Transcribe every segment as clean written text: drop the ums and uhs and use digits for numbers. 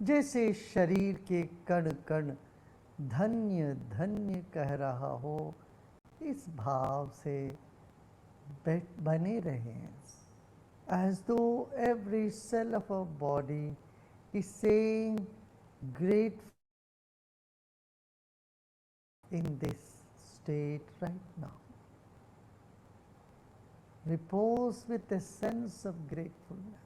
जैसे शरीर के कण कण धन्य धन्य कह रहा हो, इस भाव से बने रहें. As though every cell of our body is saying great in this state right now. Repose with a sense of gratefulness.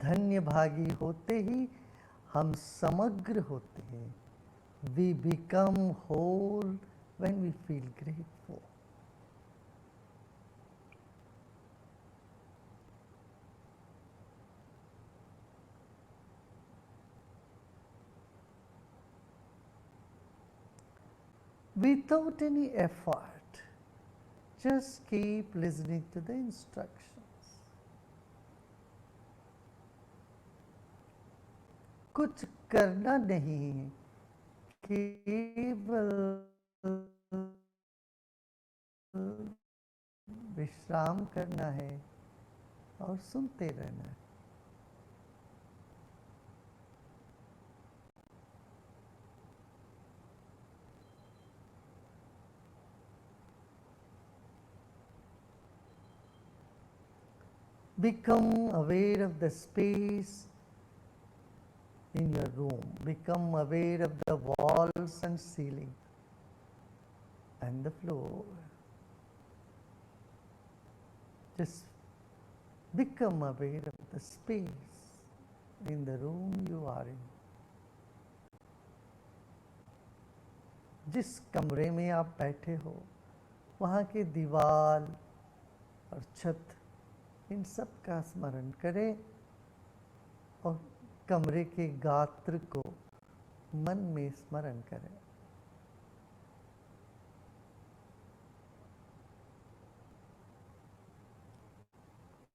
धन्य भागी होते ही हम समग्र होते हैं. We become whole when we feel grateful. Without any effort, just keep listening to the instructions. कुछ करना नहीं, केवल विश्राम करना है और सुनते रहना है. Become aware of the space in your room. Become aware of the walls and ceiling and the floor. Just become aware of the space in the room you are in. जिस कमरे में आप बैठे हो, वहाँ के दीवार और छत, इन सब का स्मरण करें और कमरे के गात्र को मन में स्मरण करें.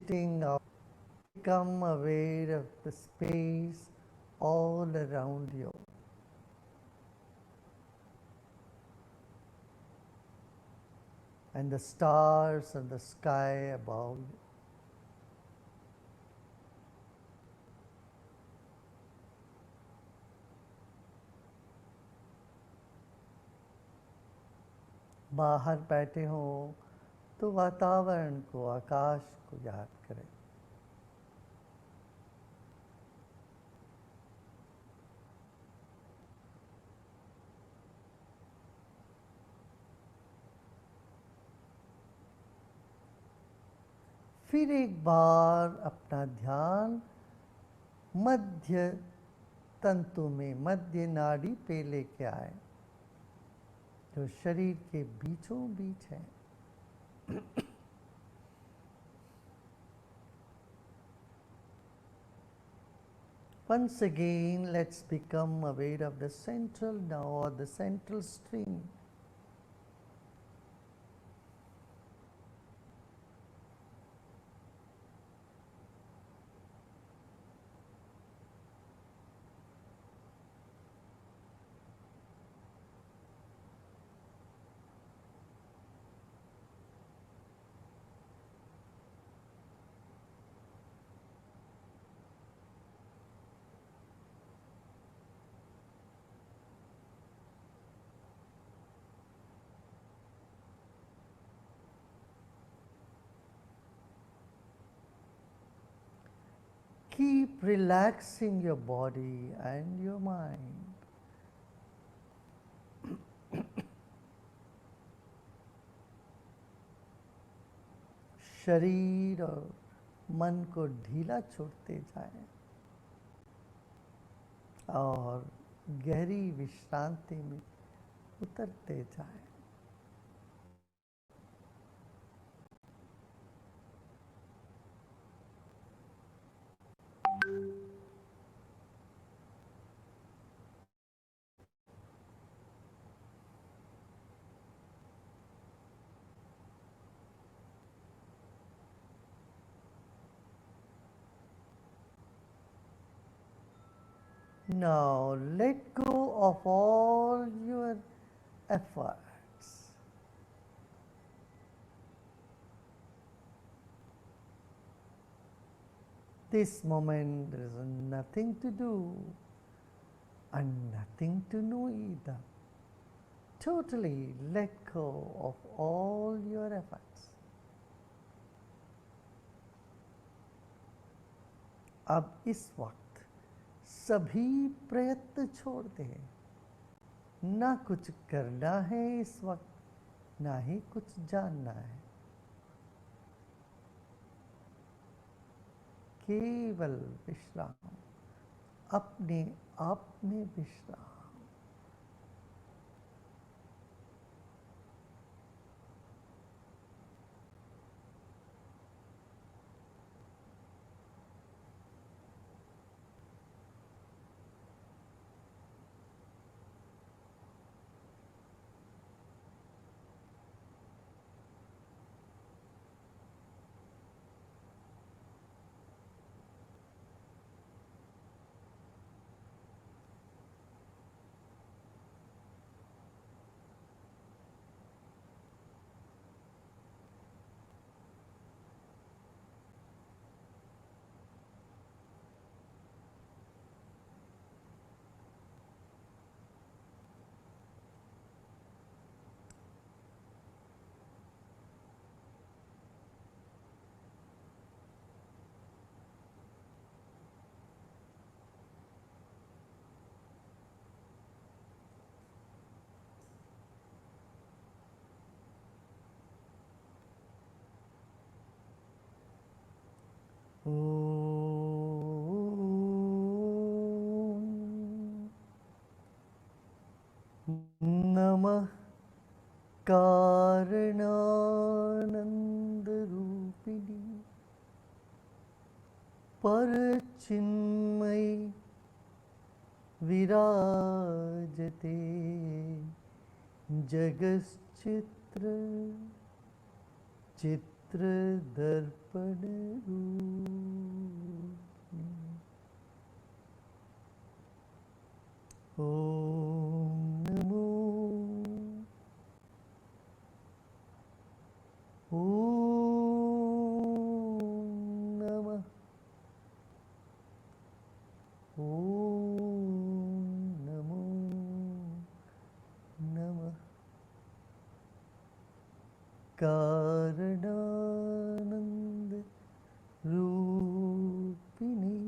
Become aware of the space all around you. And the stars and the sky above you. बाहर बैठे हो तो वातावरण को, आकाश को याद करें. फिर एक बार अपना ध्यान मध्य तंतु में, मध्य नाड़ी पे लेके आए, जो शरीर के बीचों बीच है. Once again, let's become aware of the central now, or the central stream. Keep relaxing your body and your mind. शरीर और मन को ढीला छोड़ते जाएं और गहरी विश्रांति में उतरते जाएं. Now let go of all your efforts. This moment there is nothing to do and nothing to know either. Totally let go of all your efforts. अब इस वक्त सभी प्रयत्न छोड़ दें। ना कुछ करना है इस वक्त, ना ही कुछ जानना है। केवल विश्राम, अपने आप में विश्राम। नमः कारणानंदरूपिणी परचिन्मयी विराजते जगश्चित्र चित्रदर्पण रूपिणी। ओम नमो ओम नमः ओम नमो नमः। कारणानंद रूपिणी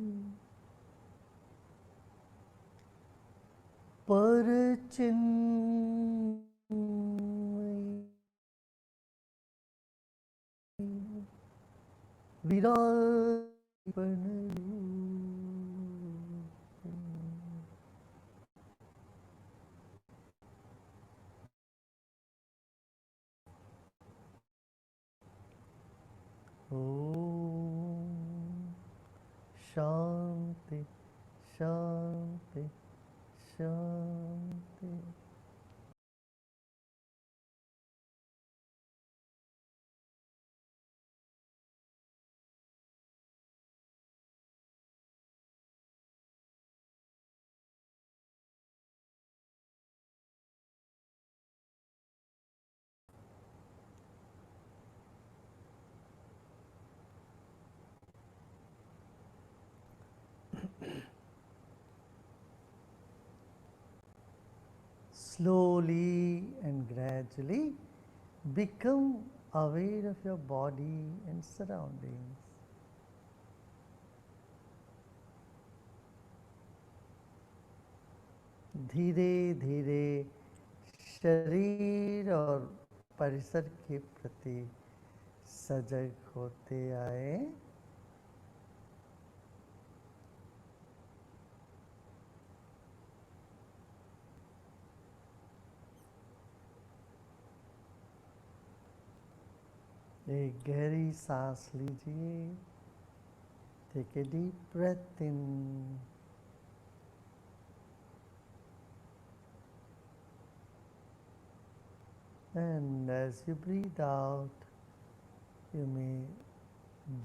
परचिन्मयी विराजपण ओम शांति शांति शांति। Slowly and gradually become aware of your body and surroundings. धीरे धीरे शरीर और परिसर के प्रति सजग होते आए। एक गहरी सांस लीजिए। Take a deep breath in. And as you breathe out, you may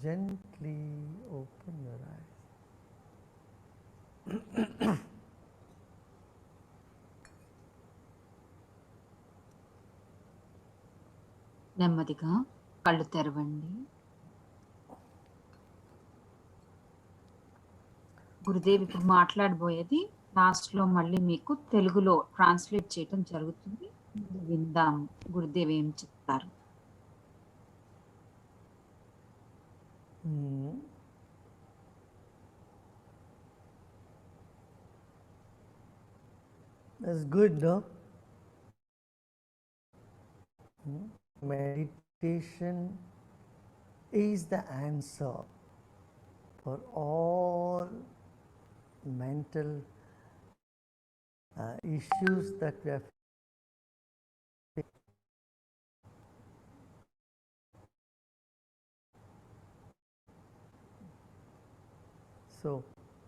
gently open your eyes. నెమ్మదిగా కళ్ళు తెరవండి. గురుదేవ్ ఇప్పుడు మాట్లాడబోయేది లాస్ట్‌లో మళ్ళీ మీకు తెలుగులో ట్రాన్స్‌లేట్ చేయటం జరుగుతుంది. విందాం గురుదేవ్ ఏం చెప్తారు. That's good, no? Meditation is the answer for all mental issues that we have. So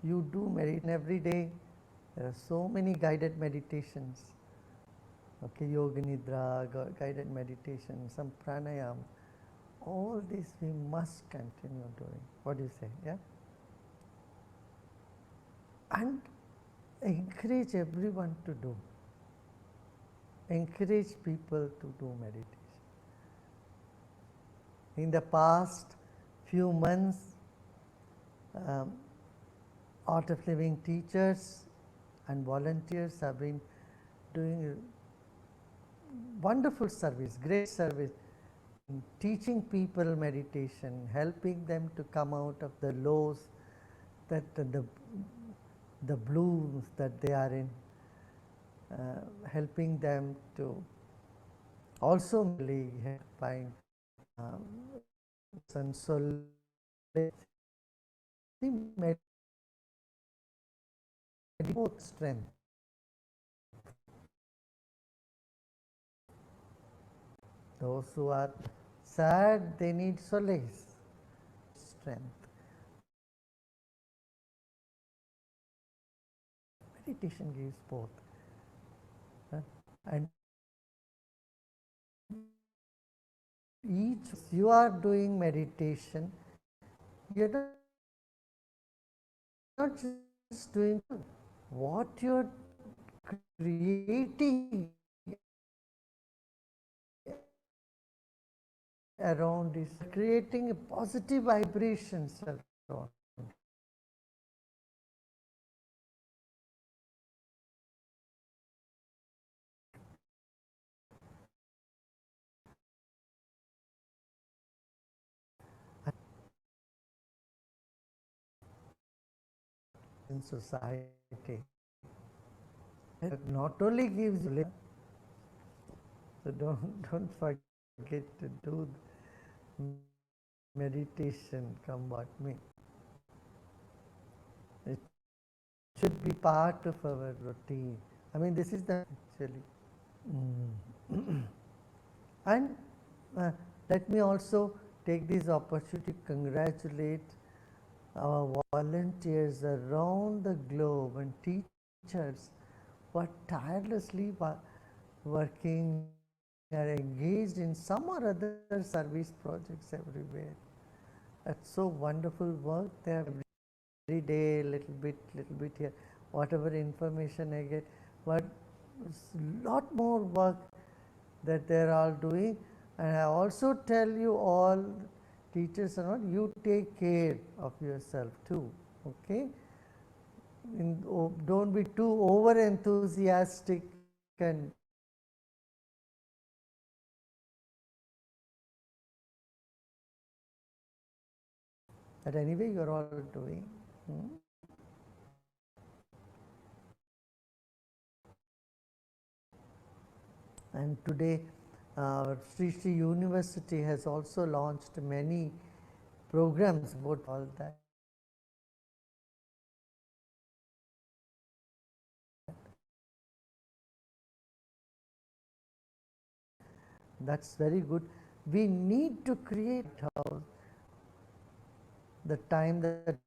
you do meditation every day. There are so many guided meditations. Okay, yoga nidra, guided meditation, some pranayam. All this we must continue doing. What do you say? Yeah? And encourage everyone to do. Encourage people to do meditation. In the past few months, Art of Living teachers and volunteers have been doing wonderful service, great service, teaching people meditation, helping them to come out of the lows, that the blues that they are in, helping them to also find some solace, both strength. Those who are sad, they need solace, strength. Meditation gives both. And each you are doing meditation, you're not just doing what you're creating around is creating a positive vibrations around. In society, it not only gives you, so don't forget to do meditation. Come what may, it should be part of our routine. I mean, this is the actually. And let me also take this opportunity to congratulate our volunteers around the globe and teachers who are tirelessly working are engaged in some or other service projects everywhere. That's so wonderful work. They have every day, little bit here, whatever information I get, but lot more work that they're all doing. And I also tell you all, teachers and all, you take care of yourself too, okay? Don't be too over enthusiastic and that anyway you're all doing. And today, Sri Sri University has also launched many programs about all that. That's very good. We need to create the time that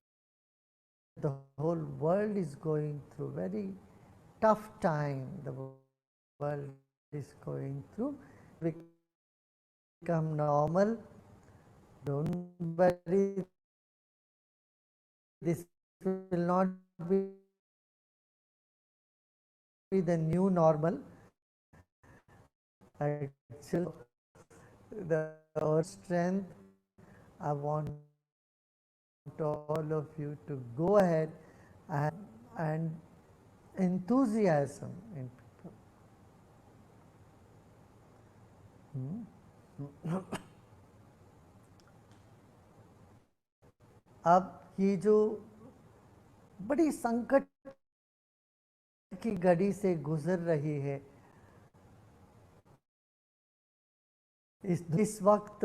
the whole world is going through very tough time. The world is going through. Become normal. Don't worry. This will not be the new normal. Actually, our strength. I want all of you to go ahead and enthusiasm in people. अब ये जो बड़ी संकट की घड़ी से गुजर रही है, इस वक्त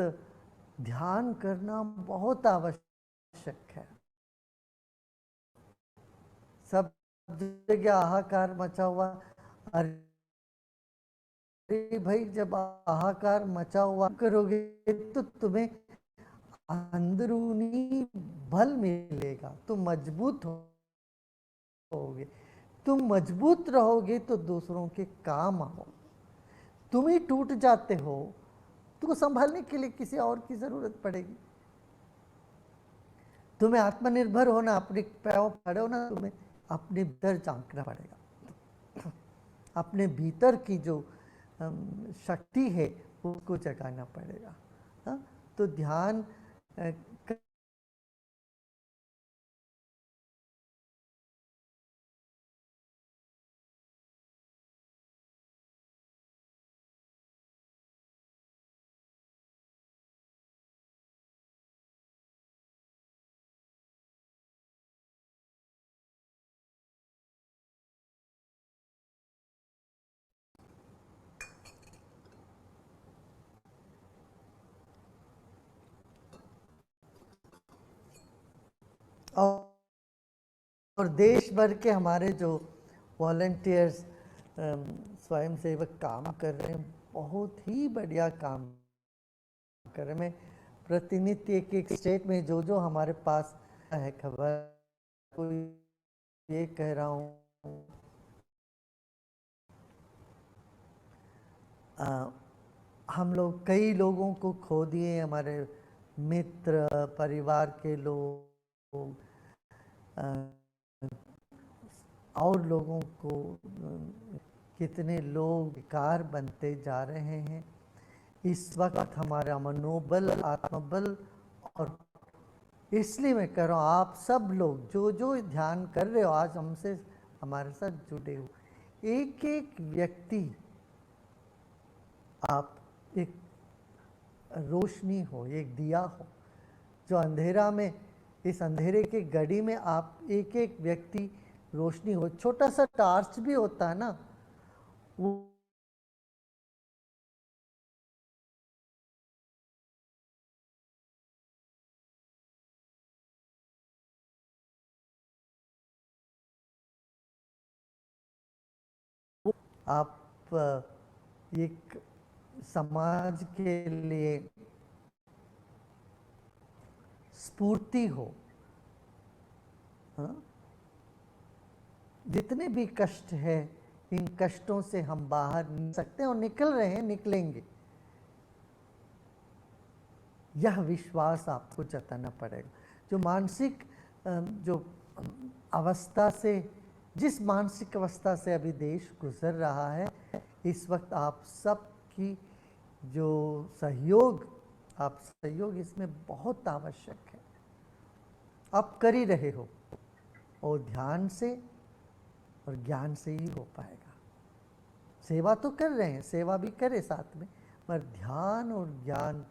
ध्यान करना बहुत आवश्यक है। सब जगह हाहाकार मचा हुआ। अरे भाई, जब हाहाकार मचा हुआ करोगे तो तुम्हें अंदरूनी बल मिलेगा, तुम मजबूत होगे। तुम मजबूत रहोगे तो दूसरों के काम आओ। तुम ही टूट जाते हो, तुमको संभालने के लिए किसी और की जरूरत पड़ेगी। तुम्हें आत्मनिर्भर होना, अपने पैरों पर खड़े होना, तुम्हें अपने भीतर झांकना पड़ेगा। अपने भीतर की जो शक्ति है उसको जगाना पड़ेगा। हाँ? तो ध्यान और देश भर के हमारे जो वॉलंटियर्स स्वयंसेवक काम कर रहे हैं, बहुत ही बढ़िया काम कर रहे हैं। मैं प्रतिनित्य एक स्टेट में जो हमारे पास है खबर, को ये कह रहा हूँ, हम लोग कई लोगों को खो दिए, हमारे मित्र परिवार के लोग, और लोगों को, कितने लोग बेकार बनते जा रहे हैं। इस वक्त हमारा मनोबल, आत्मबल, और इसलिए मैं कह रहा हूँ आप सब लोग जो ध्यान कर रहे हो, आज हमसे हमारे साथ जुड़े हो, एक एक व्यक्ति आप एक रोशनी हो, एक दिया हो, जो अंधेरा में, इस अंधेरे के घड़ी में आप एक एक व्यक्ति रोशनी हो। छोटा सा टार्च भी होता है ना, वो आप एक समाज के लिए स्फूर्ति हो। हाँ? जितने भी कष्ट है, इन कष्टों से हम बाहर निकल सकते हैं और निकल रहे हैं, निकलेंगे। यह विश्वास आपको जताना पड़ेगा। जो मानसिक जो अवस्था से, जिस मानसिक अवस्था से अभी देश गुजर रहा है, इस वक्त आप सबकी जो सहयोग, आप सहयोग इसमें बहुत आवश्यक है। आप कर ही रहे हो, और ध्यान से और ज्ञान से ही हो पाएगा। सेवा तो कर रहे हैं, सेवा भी करें साथ में, पर ध्यान और ज्ञान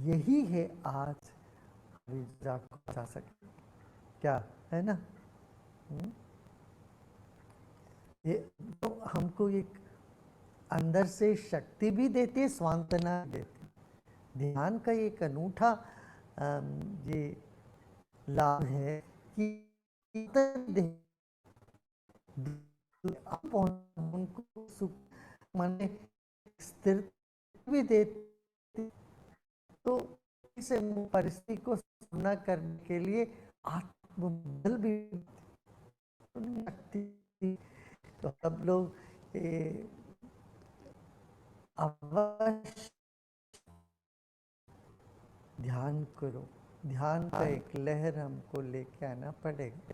यही है आज विजय को बचा सके, क्या है ना? ये तो हमको एक अंदर से शक्ति भी देती है, सांत्वना देती है। ध्यान का एक अनूठा ये लाभ है कि उनको सुख, मन स्थिर भी देती, तो इसे परिस्थिति को सामना करने के लिए आत्मबल भी शक्ति। तो सब लोग अवश्य ध्यान करो। ध्यान का एक लहर हमको लेके आना पड़ेगा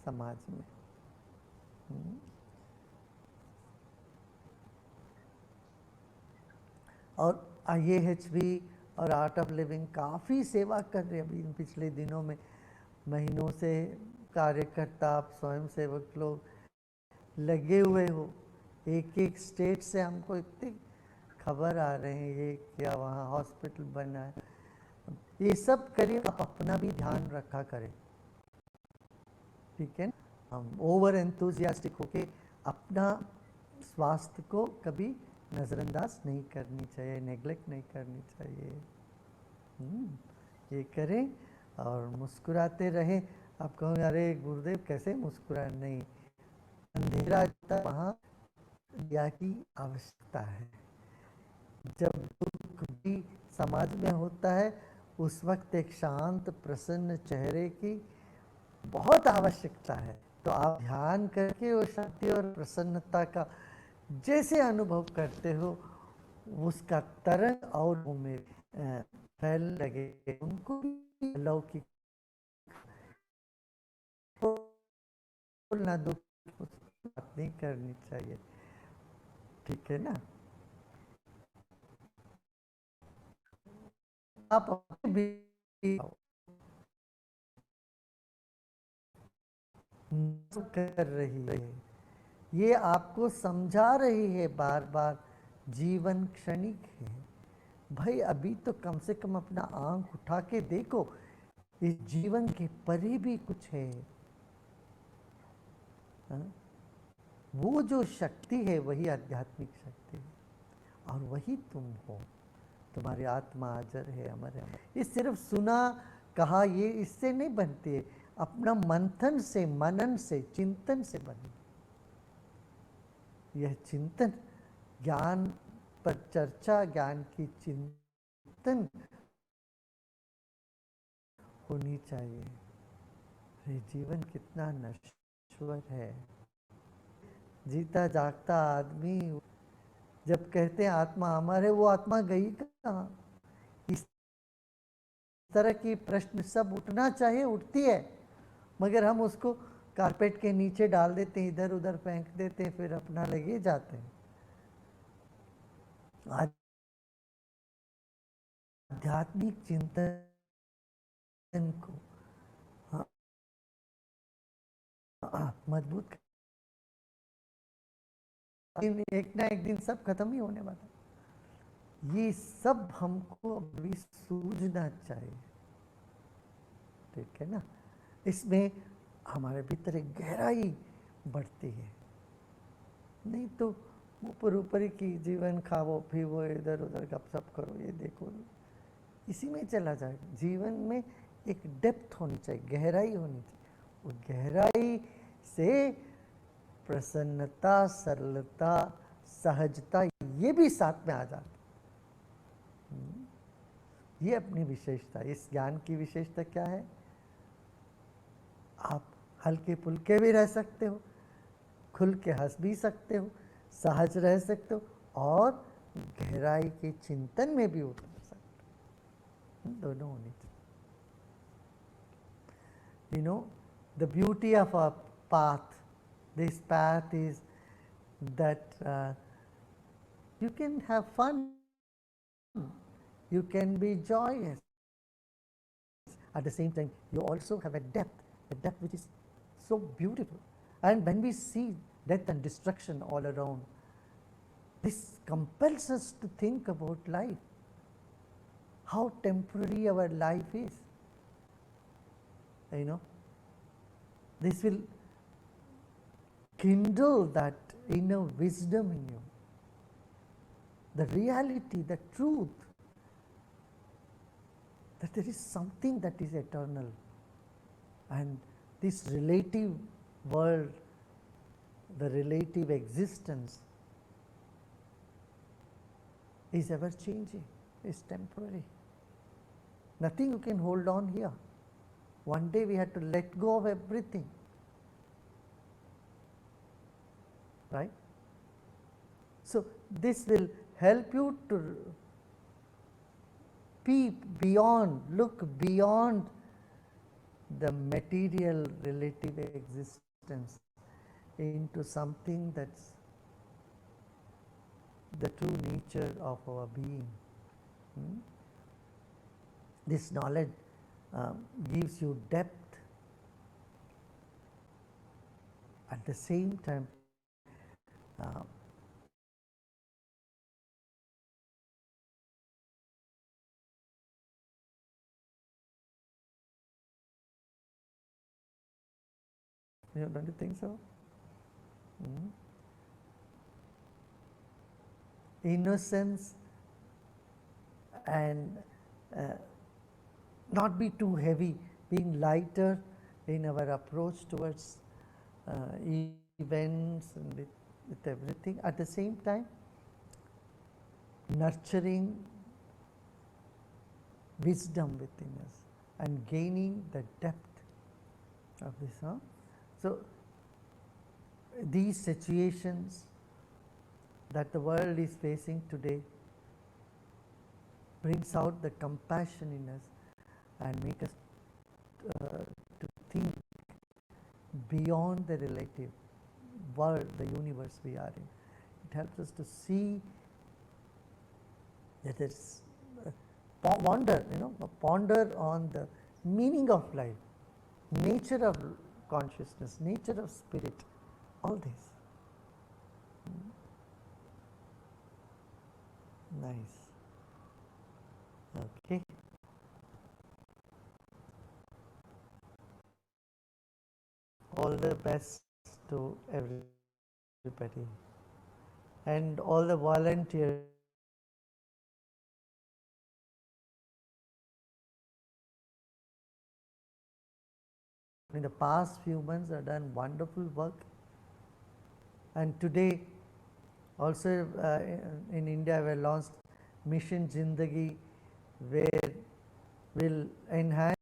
समाज में। और IAHV और आर्ट ऑफ लिविंग काफ़ी सेवा कर रहे हैं अभी इन पिछले दिनों में, महीनों से कार्यकर्ता आप स्वयं सेवक लोग लगे हुए हो। एक एक स्टेट से हमको इतनी खबर आ रहे हैं, ये क्या वहाँ हॉस्पिटल बना है। ये सब करिए, आप अपना भी ध्यान रखा करें, ठीक है। हम ओवर एंथुजियास्टिक होके अपना स्वास्थ्य को कभी नज़रअंदाज नहीं करनी चाहिए, नेग्लेक्ट नहीं करनी चाहिए। ये करें और मुस्कुराते रहें। आप कहोगे अरे गुरुदेव कैसे मुस्कुराए, नहीं, अंधेरा वहाँ दिया की आवश्यकता है। जब दुख भी समाज में होता है उस वक्त एक शांत प्रसन्न चेहरे की बहुत आवश्यकता है। तो आप ध्यान करके वो शांति और प्रसन्नता का जैसे अनुभव करते हो उसका तरंग और में फैल लगे, उनको भी लौकिक ना दुख बात नहीं करनी चाहिए, ठीक है ना। आप भी कर रही है, ये आपको समझा रही है बार बार जीवन क्षणिक है भाई। अभी तो कम से कम अपना आंख उठा के देखो, इस जीवन के परे भी कुछ है। वो जो शक्ति है वही आध्यात्मिक शक्ति है और वही तुम हो। तुम्हारी आत्मा अजर है, अमर है। ये सिर्फ सुना कहा ये इससे नहीं बनती है, अपना मंथन से, मनन से, चिंतन से बने। यह चिंतन ज्ञान पर चर्चा, ज्ञान की चिंतन होनी चाहिए। ये जीवन कितना नश्वर है। जीता जागता आदमी जब कहते हैं आत्मा अमर है, वो आत्मा गई कहाँ? इस तरह की प्रश्न सब उठना चाहिए, उठती है, मगर हम उसको कारपेट के नीचे डाल देते हैं, इधर उधर फेंक देते हैं, फिर अपना लगे जाते हैं। आध्यात्मिक चिंतन को मजबूत, एक ना एक दिन सब खत्म ही होने वाला। ये सब हमको अभी सूझना चाहिए, ठीक है ना। इसमें हमारे भीतर एक गहराई बढ़ती है, नहीं तो ऊपर ऊपर की जीवन खाओ पीवो, इधर उधर गपशप करो, ये देखो, इसी में चला जाएगा। जीवन में एक डेप्थ होनी चाहिए, गहराई होनी चाहिए। वो गहराई से प्रसन्नता, सरलता, सहजता ये भी साथ में आ जाती। ये अपनी विशेषता, इस ज्ञान की विशेषता क्या है? आप हल्के फुल्के भी रह सकते हो, खुल के हंस भी सकते हो, सहज रह सकते हो और गहराई के चिंतन में भी उतर सकते हो। दोनों होनी चाहिए। You know, the beauty of a path, this path is that you can have fun, you can be joyous. At the same time, you also have a depth which is so beautiful. And when we see death and destruction all around, this compels us to think about life, how temporary our life is. You know, this will kindle that inner wisdom in you, the reality, the truth, that there is something that is eternal, and this relative world, the relative existence is ever changing, is temporary. Nothing you can hold on here. One day we have to let go of everything, right? So this will help you to peep beyond, look beyond the material relative existence into something that's the true nature of our being. This knowledge gives you depth, at the same time don't you think so? Innocence and not be too heavy, being lighter in our approach towards events and with everything. At the same time, nurturing wisdom within us and gaining the depth of this. So, these situations that the world is facing today brings out the compassion in us and make us to think beyond the relative world, the universe we are in. It helps us to see that it's ponder, ponder on the meaning of life, nature of consciousness, nature of spirit, all this. Nice. Okay. All the best to everybody and all the volunteers. In the past few months have done wonderful work, and today also in India we launched Mission Zindagi, where will enhance